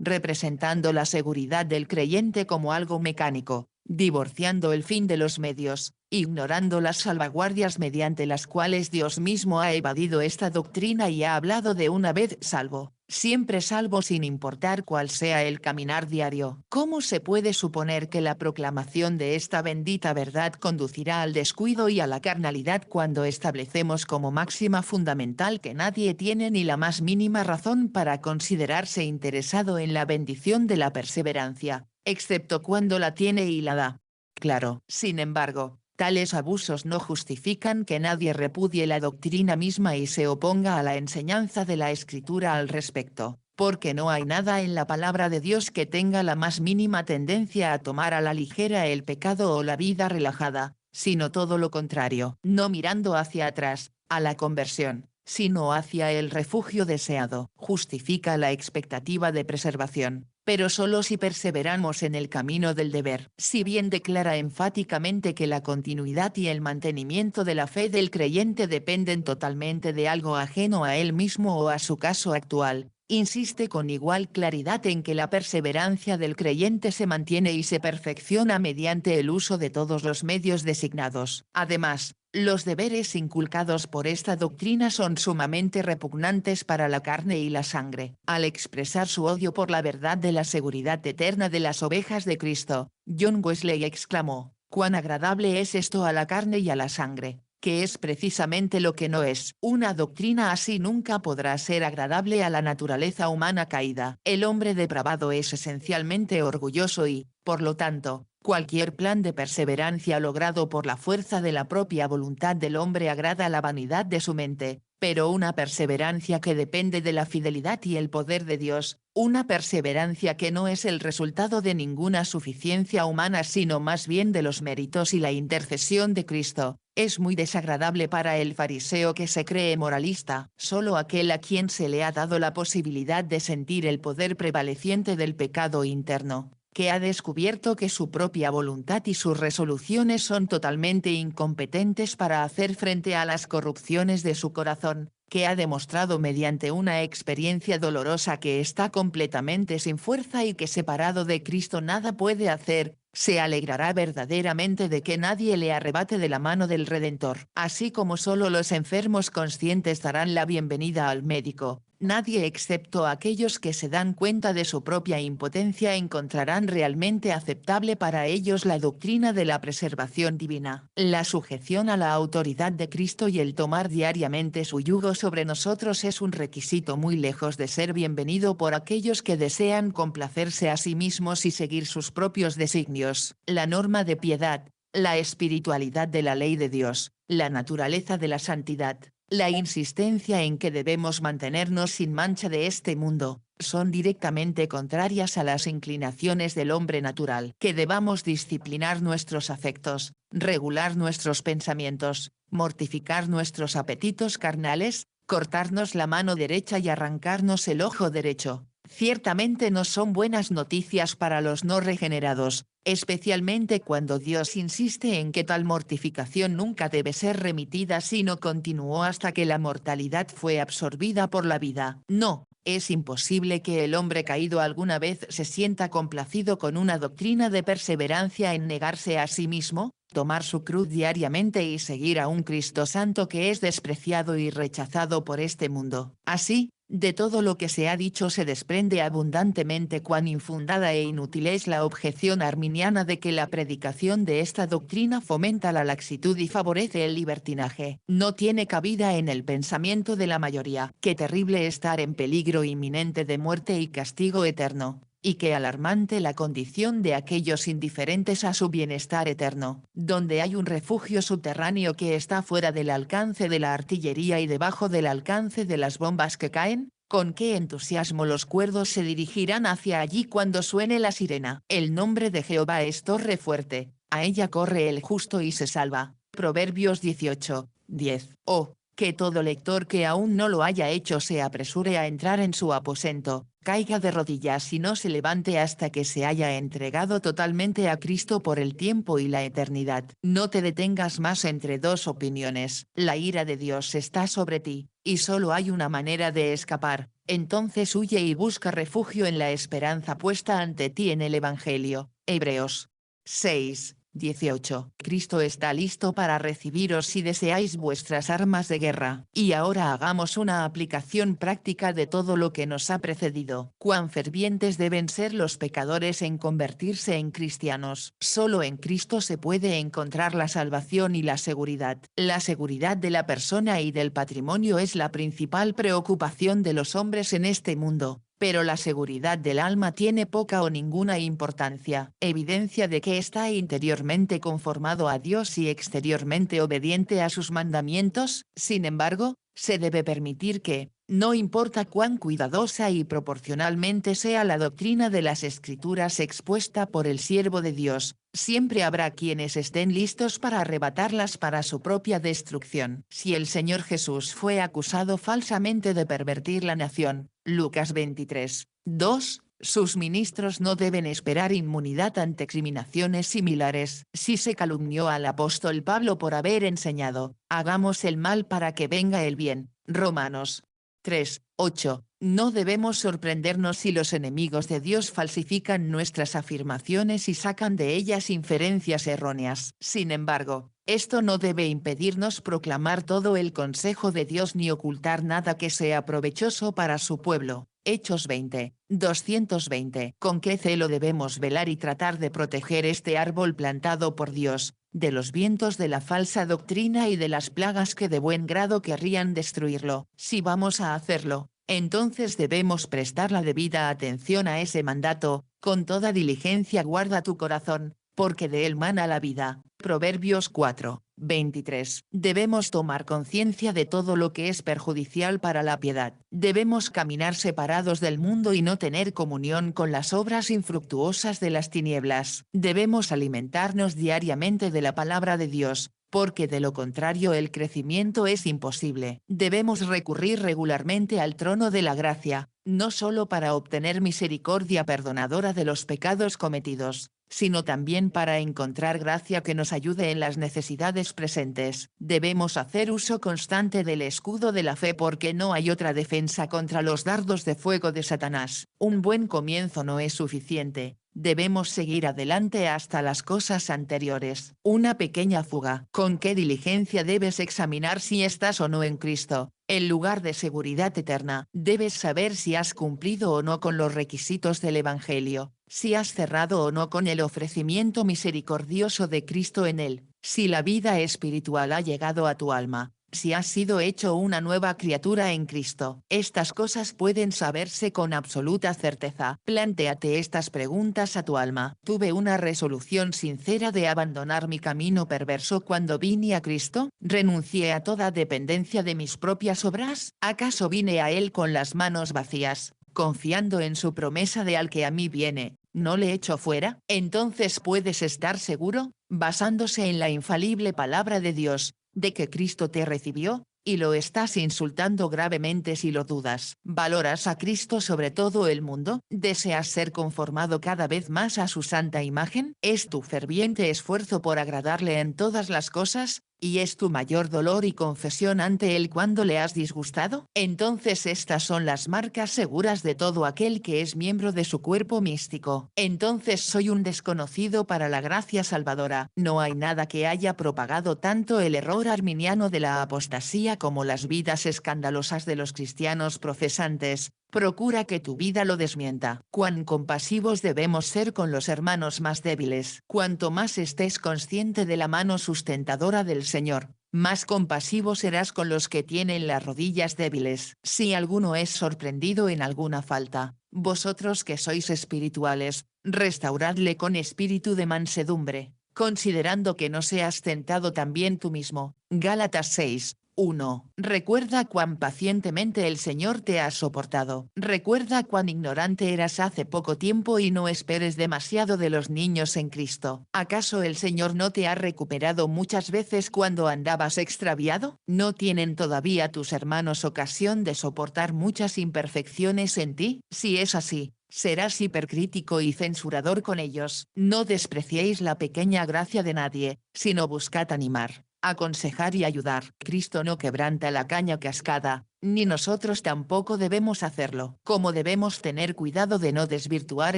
Speaker 1: representando la seguridad del creyente como algo mecánico, divorciando el fin de los medios, ignorando las salvaguardias mediante las cuales Dios mismo ha evadido esta doctrina y ha hablado de una vez salvo, siempre salvo sin importar cuál sea el caminar diario. ¿Cómo se puede suponer que la proclamación de esta bendita verdad conducirá al descuido y a la carnalidad cuando establecemos como máxima fundamental que nadie tiene ni la más mínima razón para considerarse interesado en la bendición de la perseverancia, excepto cuando la tiene y la da? Claro, sin embargo, tales abusos no justifican que nadie repudie la doctrina misma y se oponga a la enseñanza de la Escritura al respecto, porque no hay nada en la palabra de Dios que tenga la más mínima tendencia a tomar a la ligera el pecado o la vida relajada, sino todo lo contrario, no mirando hacia atrás, a la conversión, sino hacia el refugio deseado. Justifica la expectativa de preservación, pero solo si perseveramos en el camino del deber. Si bien declara enfáticamente que la continuidad y el mantenimiento de la fe del creyente dependen totalmente de algo ajeno a él mismo o a su caso actual, insiste con igual claridad en que la perseverancia del creyente se mantiene y se perfecciona mediante el uso de todos los medios designados. Además, los deberes inculcados por esta doctrina son sumamente repugnantes para la carne y la sangre. Al expresar su odio por la verdad de la seguridad eterna de las ovejas de Cristo, John Wesley exclamó: «Cuán agradable es esto a la carne y a la sangre», que es precisamente lo que no es. Una doctrina así nunca podrá ser agradable a la naturaleza humana caída. El hombre depravado es esencialmente orgulloso y, por lo tanto, cualquier plan de perseverancia logrado por la fuerza de la propia voluntad del hombre agrada a la vanidad de su mente, pero una perseverancia que depende de la fidelidad y el poder de Dios, una perseverancia que no es el resultado de ninguna suficiencia humana sino más bien de los méritos y la intercesión de Cristo, es muy desagradable para el fariseo que se cree moralista. Solo aquel a quien se le ha dado la posibilidad de sentir el poder prevaleciente del pecado interno, que ha descubierto que su propia voluntad y sus resoluciones son totalmente incompetentes para hacer frente a las corrupciones de su corazón, que ha demostrado mediante una experiencia dolorosa que está completamente sin fuerza y que separado de Cristo nada puede hacer, se alegrará verdaderamente de que nadie le arrebate de la mano del Redentor. Así como solo los enfermos conscientes darán la bienvenida al médico, nadie excepto aquellos que se dan cuenta de su propia impotencia encontrarán realmente aceptable para ellos la doctrina de la preservación divina. La sujeción a la autoridad de Cristo y el tomar diariamente su yugo sobre nosotros es un requisito muy lejos de ser bienvenido por aquellos que desean complacerse a sí mismos y seguir sus propios designios. La norma de piedad, la espiritualidad de la ley de Dios, la naturaleza de la santidad, la insistencia en que debemos mantenernos sin mancha de este mundo, son directamente contrarias a las inclinaciones del hombre natural. Que debamos disciplinar nuestros afectos, regular nuestros pensamientos, mortificar nuestros apetitos carnales, cortarnos la mano derecha y arrancarnos el ojo derecho, Ciertamente no son buenas noticias para los no regenerados, especialmente cuando Dios insiste en que tal mortificación nunca debe ser remitida sino continuó hasta que la mortalidad fue absorbida por la vida. No, es imposible que el hombre caído alguna vez se sienta complacido con una doctrina de perseverancia en negarse a sí mismo, tomar su cruz diariamente y seguir a un Cristo santo que es despreciado y rechazado por este mundo. Así, de todo lo que se ha dicho se desprende abundantemente cuán infundada e inútil es la objeción arminiana de que la predicación de esta doctrina fomenta la laxitud y favorece el libertinaje. No tiene cabida en el pensamiento de la mayoría. Qué terrible estar en peligro inminente de muerte y castigo eterno. Y qué alarmante la condición de aquellos indiferentes a su bienestar eterno, donde hay un refugio subterráneo que está fuera del alcance de la artillería y debajo del alcance de las bombas que caen. Con qué entusiasmo los cuerdos se dirigirán hacia allí cuando suene la sirena. El nombre de Jehová es torre fuerte, a ella corre el justo y se salva. Proverbios 18:10. Oh, que todo lector que aún no lo haya hecho se apresure a entrar en su aposento, caiga de rodillas y no se levante hasta que se haya entregado totalmente a Cristo por el tiempo y la eternidad. No te detengas más entre dos opiniones. La ira de Dios está sobre ti, y solo hay una manera de escapar. Entonces huye y busca refugio en la esperanza puesta ante ti en el Evangelio. Hebreos 6:18. Cristo está listo para recibiros si deseáis vuestras armas de guerra. Y ahora hagamos una aplicación práctica de todo lo que nos ha precedido. Cuán fervientes deben ser los pecadores en convertirse en cristianos. Solo en Cristo se puede encontrar la salvación y la seguridad. La seguridad de la persona y del patrimonio es la principal preocupación de los hombres en este mundo. Pero la seguridad del alma tiene poca o ninguna importancia, evidencia de que está interiormente conformado a Dios y exteriormente obediente a sus mandamientos. Sin embargo, se debe permitir que, no importa cuán cuidadosa y proporcionalmente sea la doctrina de las Escrituras expuesta por el siervo de Dios, siempre habrá quienes estén listos para arrebatarlas para su propia destrucción. Si el Señor Jesús fue acusado falsamente de pervertir la nación, Lucas 23:2, sus ministros no deben esperar inmunidad ante criminaciones similares. Si se calumnió al apóstol Pablo por haber enseñado, hagamos el mal para que venga el bien, Romanos 3:8, no debemos sorprendernos si los enemigos de Dios falsifican nuestras afirmaciones y sacan de ellas inferencias erróneas. Sin embargo, esto no debe impedirnos proclamar todo el consejo de Dios ni ocultar nada que sea provechoso para su pueblo. Hechos 20:220. Con qué celo debemos velar y tratar de proteger este árbol plantado por Dios, de los vientos de la falsa doctrina y de las plagas que de buen grado querrían destruirlo. Si vamos a hacerlo, entonces debemos prestar la debida atención a ese mandato. Con toda diligencia guarda tu corazón, porque de él mana la vida. Proverbios 4:23. Debemos tomar conciencia de todo lo que es perjudicial para la piedad. Debemos caminar separados del mundo y no tener comunión con las obras infructuosas de las tinieblas. Debemos alimentarnos diariamente de la palabra de Dios, porque de lo contrario el crecimiento es imposible. Debemos recurrir regularmente al trono de la gracia, no solo para obtener misericordia perdonadora de los pecados cometidos, sino también para encontrar gracia que nos ayude en las necesidades presentes. Debemos hacer uso constante del escudo de la fe porque no hay otra defensa contra los dardos de fuego de Satanás. Un buen comienzo no es suficiente. Debemos seguir adelante hasta las cosas anteriores. Una pequeña fuga. ¿Con qué diligencia debes examinar si estás o no en Cristo, el lugar de seguridad eterna? Debes saber si has cumplido o no con los requisitos del Evangelio, si has cerrado o no con el ofrecimiento misericordioso de Cristo en él, si la vida espiritual ha llegado a tu alma, si has sido hecho una nueva criatura en Cristo. Estas cosas pueden saberse con absoluta certeza. Plantéate estas preguntas a tu alma. ¿Tuve una resolución sincera de abandonar mi camino perverso cuando vine a Cristo? ¿Renuncié a toda dependencia de mis propias obras? ¿Acaso vine a Él con las manos vacías, confiando en su promesa de al que a mí viene, no le echo fuera? Entonces puedes estar seguro, basándose en la infalible palabra de Dios, de que Cristo te recibió, y lo estás insultando gravemente si lo dudas. ¿Valoras a Cristo sobre todo el mundo? ¿Deseas ser conformado cada vez más a su santa imagen? ¿Es tu ferviente esfuerzo por agradarle en todas las cosas? ¿Y es tu mayor dolor y confesión ante él cuando le has disgustado? Entonces estas son las marcas seguras de todo aquel que es miembro de su cuerpo místico. Entonces soy un desconocido para la gracia salvadora. No hay nada que haya propagado tanto el error arminiano de la apostasía como las vidas escandalosas de los cristianos profesantes. Procura que tu vida lo desmienta. Cuán compasivos debemos ser con los hermanos más débiles. Cuanto más estés consciente de la mano sustentadora del Señor, más compasivo serás con los que tienen las rodillas débiles. Si alguno es sorprendido en alguna falta, vosotros que sois espirituales, restauradle con espíritu de mansedumbre, considerando que no seas tentado también tú mismo. Gálatas 6. 1. Recuerda cuán pacientemente el Señor te ha soportado. Recuerda cuán ignorante eras hace poco tiempo y no esperes demasiado de los niños en Cristo. ¿Acaso el Señor no te ha recuperado muchas veces cuando andabas extraviado? ¿No tienen todavía tus hermanos ocasión de soportar muchas imperfecciones en ti? Si es así, serás hipercrítico y censurador con ellos. No despreciéis la pequeña gracia de nadie, sino buscad animar, aconsejar y ayudar. Cristo no quebranta la caña cascada, ni nosotros tampoco debemos hacerlo. Como debemos tener cuidado de no desvirtuar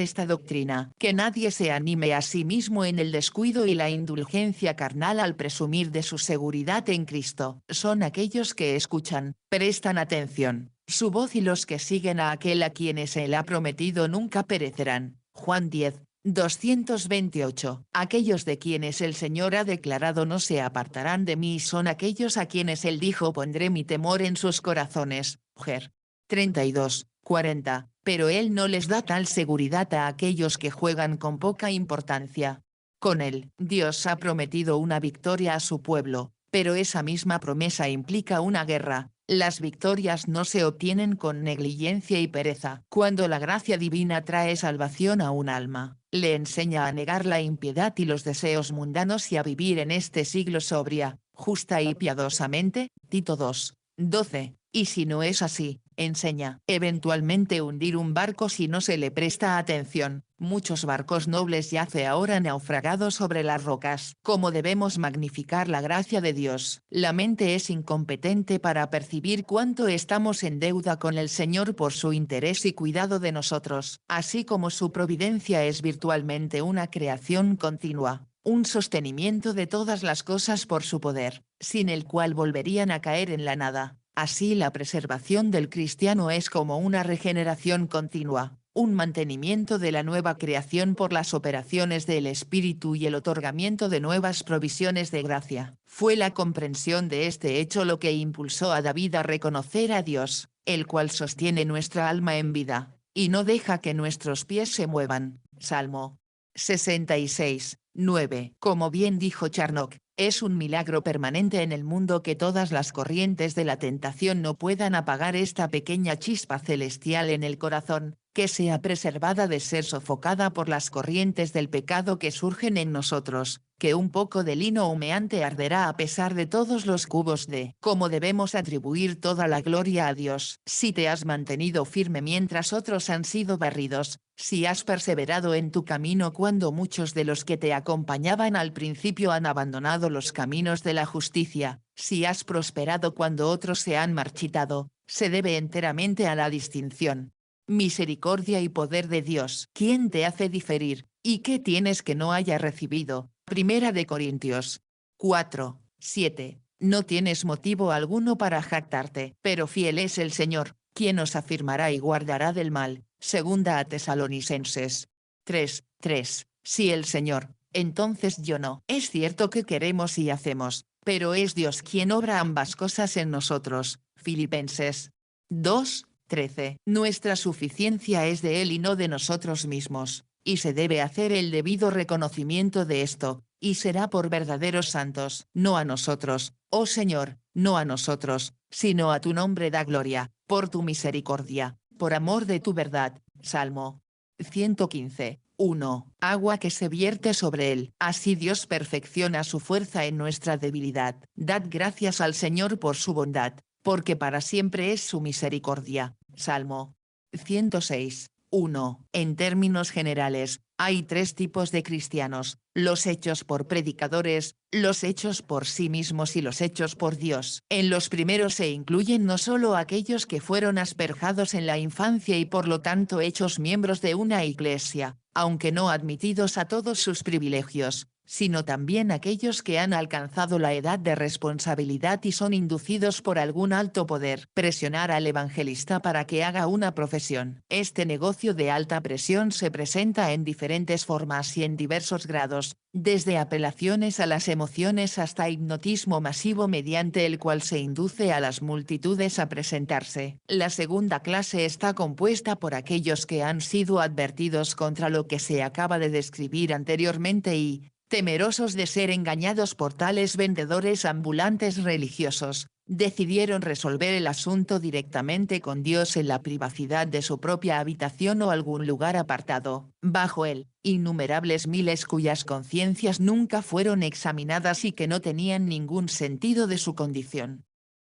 Speaker 1: esta doctrina, que nadie se anime a sí mismo en el descuido y la indulgencia carnal al presumir de su seguridad en Cristo. Son aquellos que escuchan, prestan atención, su voz y los que siguen a aquel a quienes él ha prometido nunca perecerán. Juan 10. 228. Aquellos de quienes el Señor ha declarado no se apartarán de mí son aquellos a quienes él dijo pondré mi temor en sus corazones. Ger. 32. 40. Pero él no les da tal seguridad a aquellos que juegan con poca importancia. Con él, Dios ha prometido una victoria a su pueblo, pero esa misma promesa implica una guerra. Las victorias no se obtienen con negligencia y pereza. Cuando la gracia divina trae salvación a un alma, le enseña a negar la impiedad y los deseos mundanos y a vivir en este siglo sobria, justa y piadosamente. Tito 2. 12. Y si no es así, enseña eventualmente hundir un barco si no se le presta atención. Muchos barcos nobles yace ahora naufragados sobre las rocas. ¿Cómo debemos magnificar la gracia de Dios? La mente es incompetente para percibir cuánto estamos en deuda con el Señor por su interés y cuidado de nosotros, así como su providencia es virtualmente una creación continua, un sostenimiento de todas las cosas por su poder, sin el cual volverían a caer en la nada. Así la preservación del cristiano es como una regeneración continua, un mantenimiento de la nueva creación por las operaciones del Espíritu y el otorgamiento de nuevas provisiones de gracia. Fue la comprensión de este hecho lo que impulsó a David a reconocer a Dios, el cual sostiene nuestra alma en vida, y no deja que nuestros pies se muevan. Salmo 66. 9. Como bien dijo Charnock, es un milagro permanente en el mundo que todas las corrientes de la tentación no puedan apagar esta pequeña chispa celestial en el corazón, que sea preservada de ser sofocada por las corrientes del pecado que surgen en nosotros, que un poco de lino humeante arderá a pesar de todos los cubos de cómo debemos atribuir toda la gloria a Dios. Si te has mantenido firme mientras otros han sido barridos, si has perseverado en tu camino cuando muchos de los que te acompañaban al principio han abandonado los caminos de la justicia, si has prosperado cuando otros se han marchitado, se debe enteramente a la distinción, misericordia y poder de Dios. ¿Quién te hace diferir, y qué tienes que no haya recibido? Primera de Corintios 4, 7. No tienes motivo alguno para jactarte, pero fiel es el Señor, quien os afirmará y guardará del mal. Segunda a Tesalonicenses 3, 3. Si el Señor, entonces yo no. Es cierto que queremos y hacemos, pero es Dios quien obra ambas cosas en nosotros. Filipenses 2, 13. Nuestra suficiencia es de Él y no de nosotros mismos, y se debe hacer el debido reconocimiento de esto, y será por verdaderos santos. No a nosotros, oh Señor, no a nosotros, sino a tu nombre da gloria, por tu misericordia, por amor de tu verdad. Salmo 115. 1. Agua que se vierte sobre él. Así Dios perfecciona su fuerza en nuestra debilidad. Dad gracias al Señor por su bondad, porque para siempre es su misericordia. Salmo 106. 1. En términos generales, hay tres tipos de cristianos: los hechos por predicadores, los hechos por sí mismos y los hechos por Dios. En los primeros se incluyen no solo aquellos que fueron asperjados en la infancia y por lo tanto hechos miembros de una iglesia, aunque no admitidos a todos sus privilegios, sino también aquellos que han alcanzado la edad de responsabilidad y son inducidos por algún alto poder. Presionar al evangelista para que haga una profesión. Este negocio de alta presión se presenta en diferentes formas y en diversos grados, desde apelaciones a las emociones hasta hipnotismo masivo mediante el cual se induce a las multitudes a presentarse. La segunda clase está compuesta por aquellos que han sido advertidos contra lo que se acaba de describir anteriormente y, temerosos de ser engañados por tales vendedores ambulantes religiosos, decidieron resolver el asunto directamente con Dios en la privacidad de su propia habitación o algún lugar apartado. Bajo él, innumerables miles cuyas conciencias nunca fueron examinadas y que no tenían ningún sentido de su condición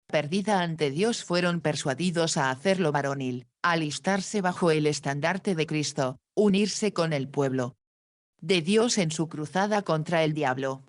Speaker 1: perdida ante Dios fueron persuadidos a hacerlo varonil, alistarse bajo el estandarte de Cristo, unirse con el pueblo de Dios en su cruzada contra el diablo.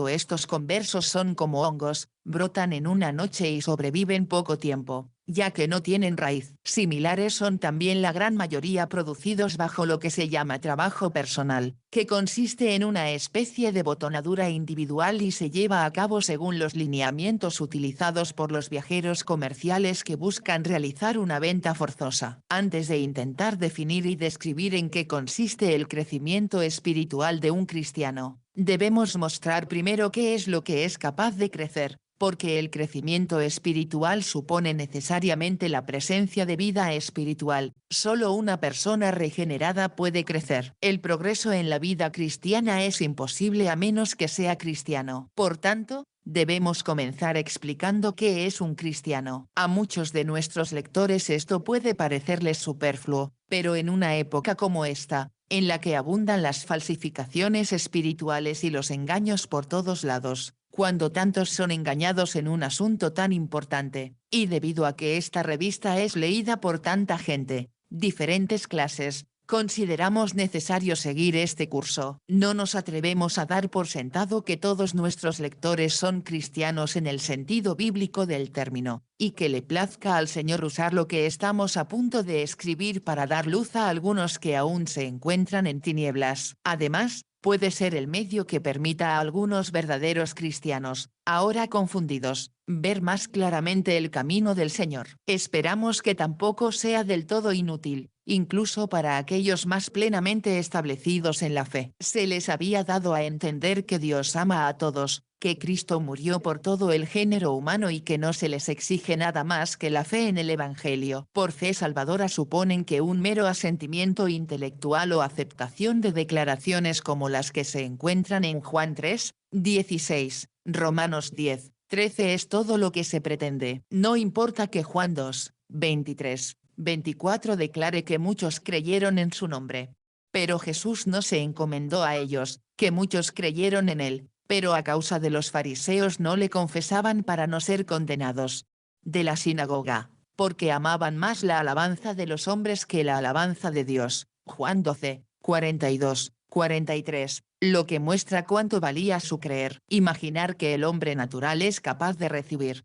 Speaker 1: Estos conversos son como hongos, brotan en una noche y sobreviven poco tiempo, ya que no tienen raíz. Similares son también la gran mayoría producidos bajo lo que se llama trabajo personal, que consiste en una especie de botonadura individual y se lleva a cabo según los lineamientos utilizados por los viajeros comerciales que buscan realizar una venta forzosa. Antes de intentar definir y describir en qué consiste el crecimiento espiritual de un cristiano, debemos mostrar primero qué es lo que es capaz de crecer, porque el crecimiento espiritual supone necesariamente la presencia de vida espiritual. Solo una persona regenerada puede crecer. El progreso en la vida cristiana es imposible a menos que sea cristiano. Por tanto, debemos comenzar explicando qué es un cristiano. A muchos de nuestros lectores esto puede parecerles superfluo, pero en una época como esta, en la que abundan las falsificaciones espirituales y los engaños por todos lados, cuando tantos son engañados en un asunto tan importante, y debido a que esta revista es leída por tanta gente, diferentes clases, consideramos necesario seguir este curso. No nos atrevemos a dar por sentado que todos nuestros lectores son cristianos en el sentido bíblico del término, y que le plazca al Señor usar lo que estamos a punto de escribir para dar luz a algunos que aún se encuentran en tinieblas. Además, puede ser el medio que permita a algunos verdaderos cristianos, ahora confundidos, ver más claramente el camino del Señor. Esperamos que tampoco sea del todo inútil, incluso para aquellos más plenamente establecidos en la fe. Se les había dado a entender que Dios ama a todos, que Cristo murió por todo el género humano y que no se les exige nada más que la fe en el Evangelio. Por fe salvadora suponen que un mero asentimiento intelectual o aceptación de declaraciones como las que se encuentran en Juan 3, 16, Romanos 10, 13 es todo lo que se pretende. No importa que Juan 2, 23, 24 declare que muchos creyeron en su nombre. Pero Jesús no se encomendó a ellos, que muchos creyeron en él, pero a causa de los fariseos no le confesaban para no ser condenados de la sinagoga, porque amaban más la alabanza de los hombres que la alabanza de Dios. Juan 12, 42, 43, lo que muestra cuánto valía su creer. Imaginar que el hombre natural es capaz de recibir